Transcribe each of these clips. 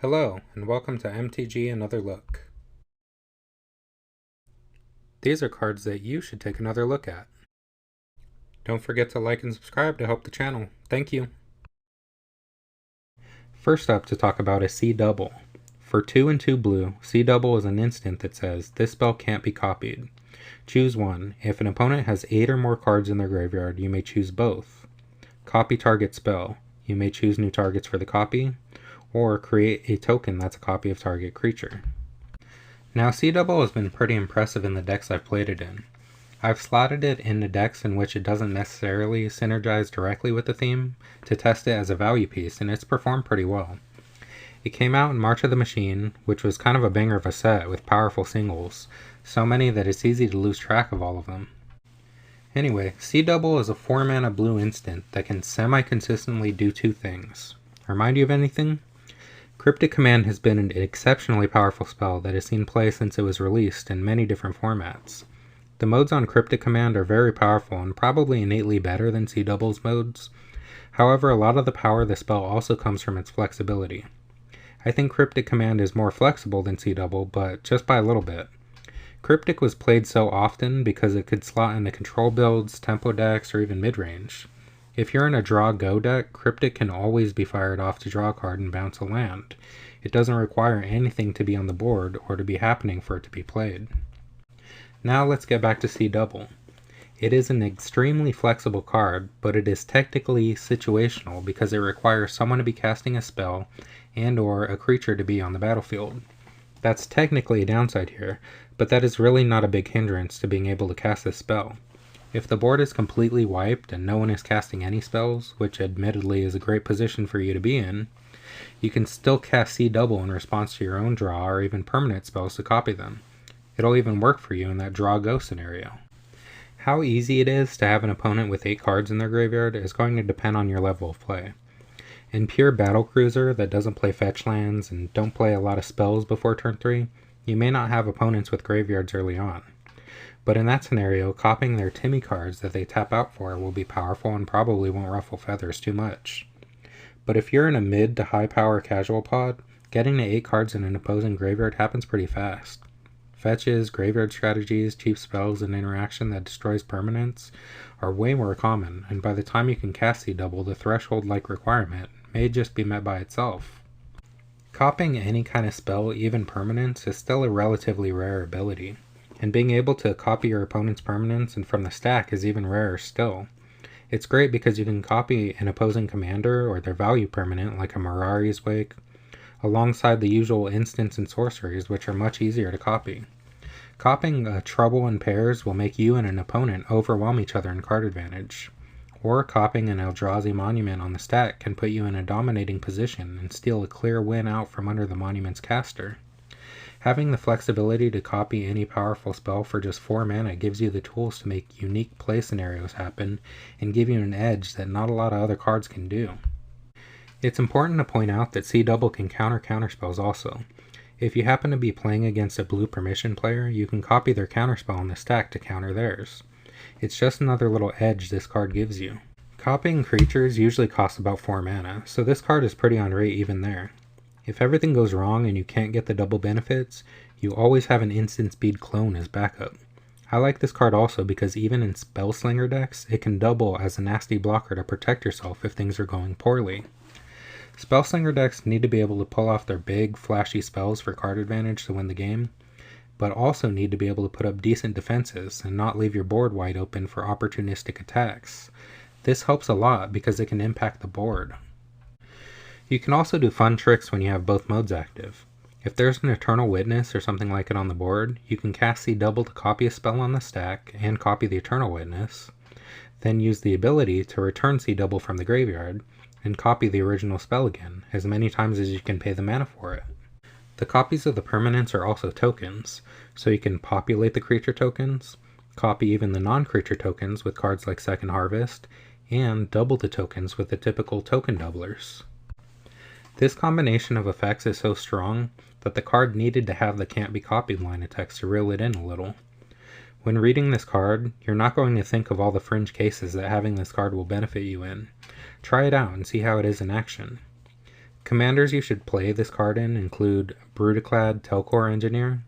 Hello, and welcome to MTG Another Look. These are cards that you should take another look at. Don't forget to like and subscribe to help the channel. Thank you. First up to talk about is Sea Double. For 2 and 2 blue, Sea Double is an instant that says, this spell can't be copied. Choose one. If an opponent has 8 or more cards in their graveyard, you may choose both. Copy target spell. You may choose new targets for the copy, or create a token that's a copy of target creature. Now, Sea Double has been pretty impressive in the decks I've played it in. I've slotted it into decks in which it doesn't necessarily synergize directly with the theme to test it as a value piece, and it's performed pretty well. It came out in March of the Machine, which was kind of a banger of a set with powerful singles, so many that it's easy to lose track of all of them. Anyway, Sea Double is a 4-mana blue instant that can semi-consistently do 2 things. Remind you of anything? Cryptic Command has been an exceptionally powerful spell that has seen play since it was released in many different formats. The modes on Cryptic Command are very powerful and probably innately better than Sea Double's modes. However, a lot of the power of the spell also comes from its flexibility. I think Cryptic Command is more flexible than Sea Double, but just by a little bit. Cryptic was played so often because it could slot into control builds, tempo decks, or even mid-range. If you're in a draw-go deck, Cryptic can always be fired off to draw a card and bounce a land. It doesn't require anything to be on the board or to be happening for it to be played. Now let's get back to Sea Double. It is an extremely flexible card, but it is technically situational because it requires someone to be casting a spell and/or a creature to be on the battlefield. That's technically a downside here, but that is really not a big hindrance to being able to cast this spell. If the board is completely wiped and no one is casting any spells, which admittedly is a great position for you to be in, you can still cast Sea Double in response to your own draw or even permanent spells to copy them. It'll even work for you in that draw-go scenario. How easy it is to have an opponent with 8 cards in their graveyard is going to depend on your level of play. In pure Battlecruiser that doesn't play fetch lands and don't play a lot of spells before turn 3, you may not have opponents with graveyards early on. But in that scenario, copying their Timmy cards that they tap out for will be powerful and probably won't ruffle feathers too much. But if you're in a mid to high power casual pod, getting to 8 cards in an opposing graveyard happens pretty fast. Fetches, graveyard strategies, cheap spells, and interaction that destroys permanents are way more common, and by the time you can cast Sea Double, the threshold-like requirement may just be met by itself. Copying any kind of spell, even permanents, is still a relatively rare ability, and being able to copy your opponent's permanents and from the stack is even rarer still. It's great because you can copy an opposing commander or their value permanent like a Mirari's Wake, alongside the usual instants and sorceries, which are much easier to copy. Copying a Trouble in pairs will make you and an opponent overwhelm each other in card advantage, or copying an Eldrazi Monument on the stack can put you in a dominating position and steal a clear win out from under the Monument's caster. Having the flexibility to copy any powerful spell for just 4 mana gives you the tools to make unique play scenarios happen and give you an edge that not a lot of other cards can do. It's important to point out that Sea Double can counter counterspells also. If you happen to be playing against a blue permission player, you can copy their counterspell on the stack to counter theirs. It's just another little edge this card gives you. Copying creatures usually costs about 4 mana, so this card is pretty on rate even there. If everything goes wrong and you can't get the double benefits, you always have an instant speed clone as backup. I like this card also because even in Spellslinger decks, it can double as a nasty blocker to protect yourself if things are going poorly. Spellslinger decks need to be able to pull off their big, flashy spells for card advantage to win the game, but also need to be able to put up decent defenses and not leave your board wide open for opportunistic attacks. This helps a lot because it can impact the board. You can also do fun tricks when you have both modes active. If there's an Eternal Witness or something like it on the board, you can cast Sea Double to copy a spell on the stack and copy the Eternal Witness, then use the ability to return Sea Double from the graveyard and copy the original spell again, as many times as you can pay the mana for it. The copies of the permanents are also tokens, so you can populate the creature tokens, copy even the non-creature tokens with cards like Second Harvest, and double the tokens with the typical token doublers. This combination of effects is so strong that the card needed to have the can't be copied line of text to reel it in a little. When reading this card, you're not going to think of all the fringe cases that having this card will benefit you in. Try it out and see how it is in action. Commanders you should play this card in include Brutaclad Telcor Engineer,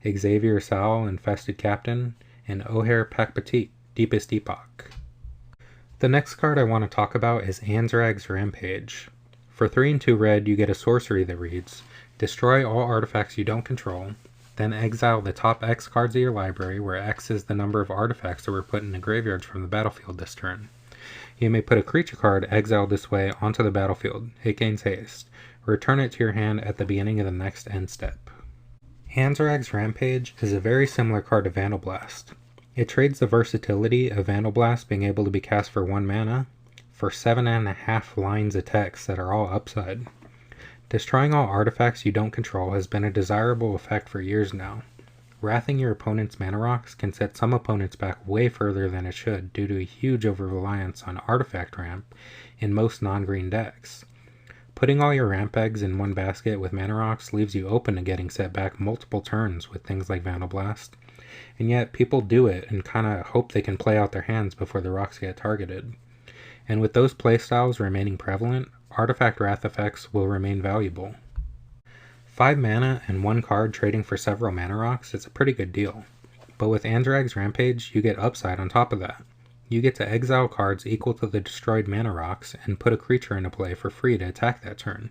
Xavier Sal Infested Captain, and O'Hare Pakpatik Deepest Epoch. The next card I want to talk about is Anzrag's Rampage. For 3 and 2 red, you get a sorcery that reads, destroy all artifacts you don't control, then exile the top X cards of your library, where X is the number of artifacts that were put in the graveyard from the battlefield this turn. You may put a creature card exiled this way onto the battlefield. It gains haste. Return it to your hand at the beginning of the next end step. Anzrag's Rampage is a very similar card to Vandal Blast. It trades the versatility of Vandal Blast being able to be cast for 1 mana for 7.5 lines of text that are all upside. Destroying all artifacts you don't control has been a desirable effect for years now. Wrathing your opponent's mana rocks can set some opponents back way further than it should due to a huge over-reliance on artifact ramp in most non-green decks. Putting all your ramp eggs in one basket with mana rocks leaves you open to getting set back multiple turns with things like Vandal Blast, and yet people do it and kinda hope they can play out their hands before the rocks get targeted. And with those playstyles remaining prevalent, Artifact Wrath effects will remain valuable. 5 mana and 1 card trading for several mana rocks is a pretty good deal, but with Anzrag's Rampage you get upside on top of that. You get to exile cards equal to the destroyed mana rocks and put a creature into play for free to attack that turn.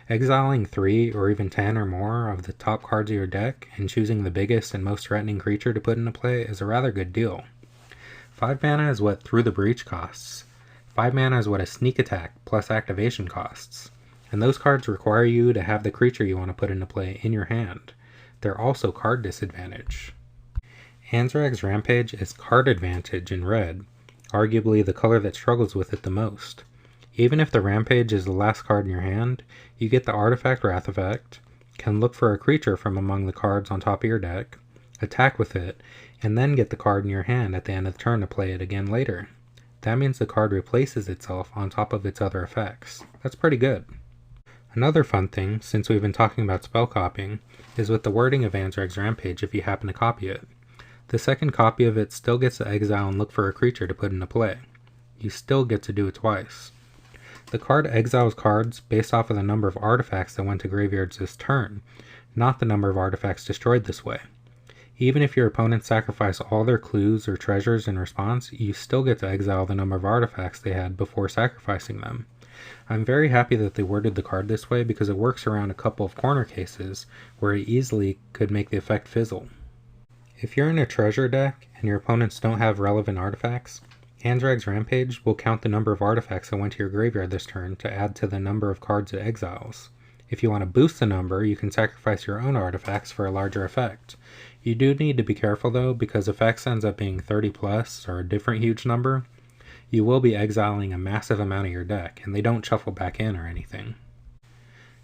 Exiling 3 or even 10 or more of the top cards of your deck and choosing the biggest and most threatening creature to put into play is a rather good deal. 5 mana is what Through the Breach costs. 5 mana is what a Sneak Attack plus activation costs, and those cards require you to have the creature you want to put into play in your hand. They're also card disadvantage. Anzrag's Rampage is card advantage in red, arguably the color that struggles with it the most. Even if the Rampage is the last card in your hand, you get the Artifact Wrath effect, can look for a creature from among the cards on top of your deck, attack with it, and then get the card in your hand at the end of the turn to play it again later. That means the card replaces itself on top of its other effects. That's pretty good. Another fun thing, since we've been talking about spell copying, is with the wording of Anzrag's Rampage if you happen to copy it. The second copy of it still gets to exile and look for a creature to put into play. You still get to do it twice. The card exiles cards based off of the number of artifacts that went to graveyards this turn, not the number of artifacts destroyed this way. Even if your opponents sacrifice all their clues or treasures in response, you still get to exile the number of artifacts they had before sacrificing them. I'm very happy that they worded the card this way because it works around a couple of corner cases where it easily could make the effect fizzle. If you're in a treasure deck and your opponents don't have relevant artifacts, Anzrag's Rampage will count the number of artifacts that went to your graveyard this turn to add to the number of cards it exiles. If you want to boost the number, you can sacrifice your own artifacts for a larger effect. You do need to be careful though, because if X ends up being 30 plus or a different huge number, you will be exiling a massive amount of your deck, and they don't shuffle back in or anything.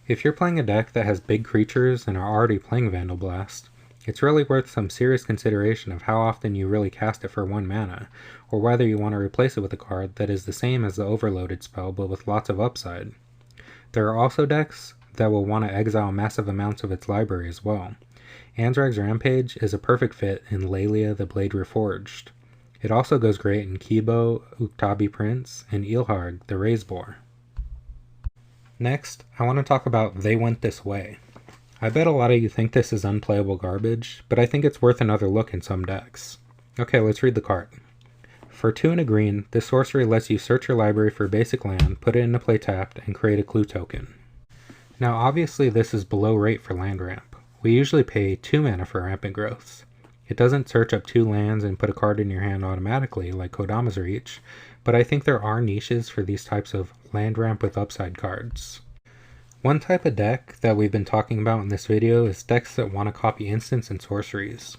If you're playing a deck that has big creatures and are already playing Vandal Blast, it's really worth some serious consideration of how often you really cast it for 1 mana, or whether you want to replace it with a card that is the same as the overloaded spell but with lots of upside. There are also decks that will want to exile massive amounts of its library as well. Anzrag's Rampage is a perfect fit in Lelia the Blade Reforged. It also goes great in Kibo, Uktabi Prince, and Ilharg the Razeboar. Next, I want to talk about They Went This Way. I bet a lot of you think this is unplayable garbage, but I think it's worth another look in some decks. Okay, let's read the card. For 2 and a green, this sorcery lets you search your library for a basic land, put it into play tapped, and create a clue token. Now obviously this is below rate for land ramp. We usually pay 2 mana for Rampant Growths. It doesn't search up 2 lands and put a card in your hand automatically like Kodama's Reach, but I think there are niches for these types of land ramp with upside cards. One type of deck that we've been talking about in this video is decks that want to copy instants and sorceries.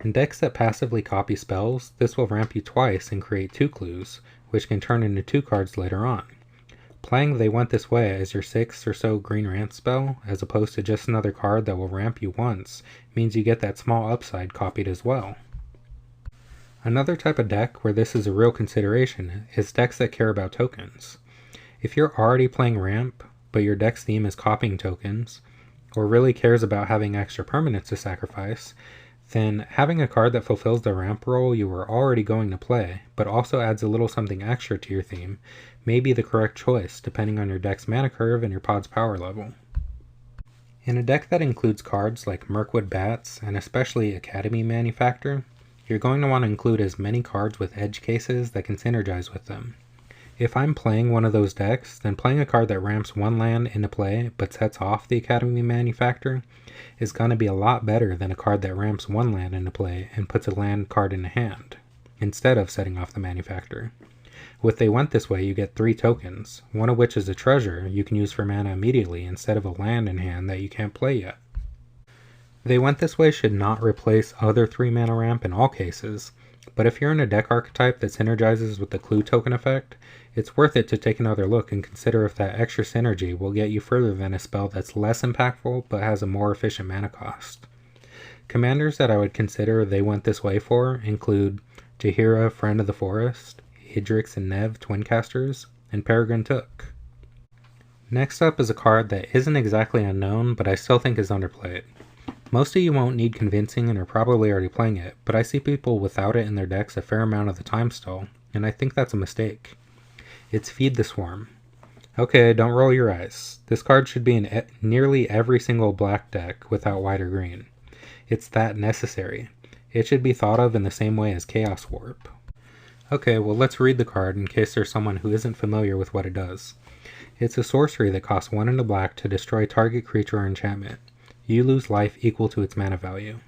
In decks that passively copy spells, this will ramp you twice and create 2 clues, which can turn into 2 cards later on. Playing They Went This Way as your 6th or so green ramp spell, as opposed to just another card that will ramp you once, means you get that small upside copied as well. Another type of deck where this is a real consideration is decks that care about tokens. If you're already playing ramp, but your deck's theme is copying tokens, or really cares about having extra permanents to sacrifice, then having a card that fulfills the ramp role you were already going to play, but also adds a little something extra to your theme, may be the correct choice depending on your deck's mana curve and your pod's power level. In a deck that includes cards like Mirkwood Bats and especially Academy Manufactor, you're going to want to include as many cards with edge cases that can synergize with them. If I'm playing one of those decks, then playing a card that ramps one land into play but sets off the Academy Manufactor is going to be a lot better than a card that ramps one land into play and puts a land card in hand, instead of setting off the Manufactor. With They Went This Way, you get 3 tokens, one of which is a treasure you can use for mana immediately instead of a land in hand that you can't play yet. They Went This Way should not replace other 3 mana ramp in all cases, but if you're in a deck archetype that synergizes with the Clue token effect, it's worth it to take another look and consider if that extra synergy will get you further than a spell that's less impactful but has a more efficient mana cost. Commanders that I would consider They Went This Way for include Jaheira, Friend of the Forest, Idrix and Nev, Twincasters, and Peregrine Took. Next up is a card that isn't exactly unknown, but I still think is underplayed. Most of you won't need convincing and are probably already playing it, but I see people without it in their decks a fair amount of the time still, and I think that's a mistake. It's Feed the Swarm. Okay, don't roll your eyes. This card should be in nearly every single black deck without white or green. It's that necessary. It should be thought of in the same way as Chaos Warp. Okay, well let's read the card in case there's someone who isn't familiar with what it does. It's a sorcery that costs 1 into black to destroy target creature or enchantment. You lose life equal to its mana value.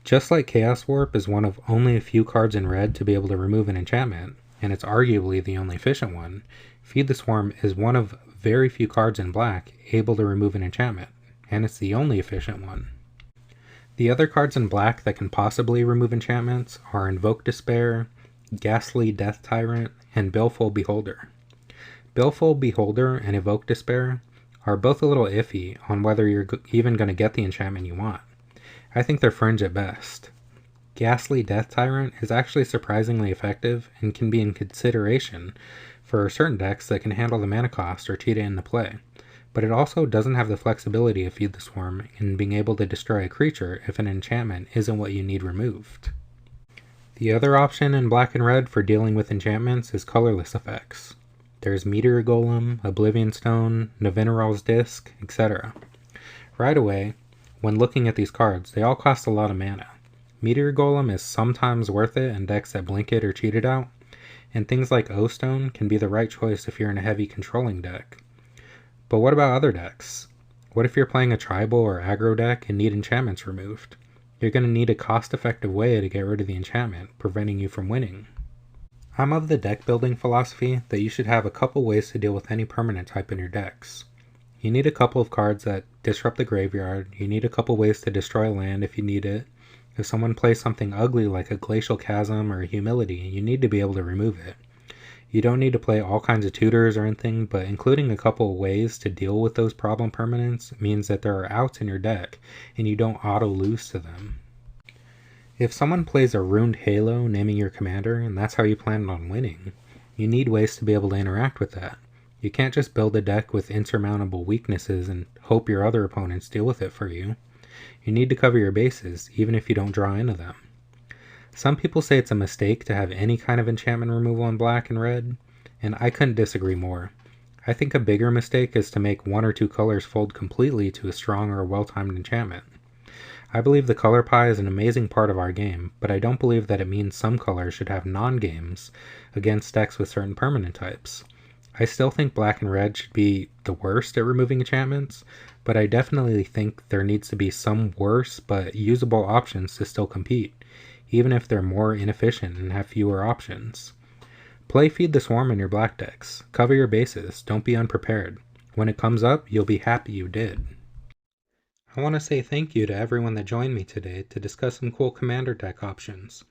Just like Chaos Warp is one of only a few cards in red to be able to remove an enchantment, and it's arguably the only efficient one, Feed the Swarm is one of very few cards in black able to remove an enchantment, and it's the only efficient one. The other cards in black that can possibly remove enchantments are Invoke Despair, Ghastly Death Tyrant, and Baleful Beholder. Baleful Beholder and Evoke Despair are both a little iffy on whether you're even going to get the enchantment you want. I think they're fringe at best. Ghastly Death Tyrant is actually surprisingly effective and can be in consideration for certain decks that can handle the mana cost or cheat it into play, but it also doesn't have the flexibility of Feed the Swarm in being able to destroy a creature if an enchantment isn't what you need removed. The other option in black and red for dealing with enchantments is colorless effects. There's Meteor Golem, Oblivion Stone, Navineral's Disc, etc. Right away, when looking at these cards, they all cost a lot of mana. Meteor Golem is sometimes worth it in decks that blink it or cheat it out, and things like O-Stone can be the right choice if you're in a heavy controlling deck. But what about other decks? What if you're playing a tribal or aggro deck and need enchantments removed? You're going to need a cost-effective way to get rid of the enchantment, preventing you from winning. I'm of the deck building philosophy that you should have a couple ways to deal with any permanent type in your decks. You need a couple of cards that disrupt the graveyard, you need a couple ways to destroy land if you need it. If someone plays something ugly like a Glacial Chasm or a Humility, you need to be able to remove it. You don't need to play all kinds of tutors or anything, but including a couple of ways to deal with those problem permanents means that there are outs in your deck, and you don't auto-lose to them. If someone plays a Ruined Halo naming your commander, and that's how you plan on winning, you need ways to be able to interact with that. You can't just build a deck with insurmountable weaknesses and hope your other opponents deal with it for you. You need to cover your bases, even if you don't draw into them. Some people say it's a mistake to have any kind of enchantment removal in black and red, and I couldn't disagree more. I think a bigger mistake is to make 1 or 2 colors fold completely to a strong or well-timed enchantment. I believe the color pie is an amazing part of our game, but I don't believe that it means some colors should have non-games against decks with certain permanent types. I still think black and red should be the worst at removing enchantments, but I definitely think there needs to be some worse but usable options to still compete, even if they're more inefficient and have fewer options. Play Feed the Swarm in your black decks. Cover your bases. Don't be unprepared. When it comes up, you'll be happy you did. I want to say thank you to everyone that joined me today to discuss some cool commander deck options.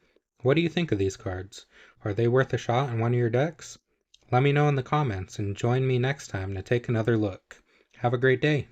What do you think of these cards? Are they worth a shot in one of your decks? Let me know in the comments and join me next time to take another look. Have a great day.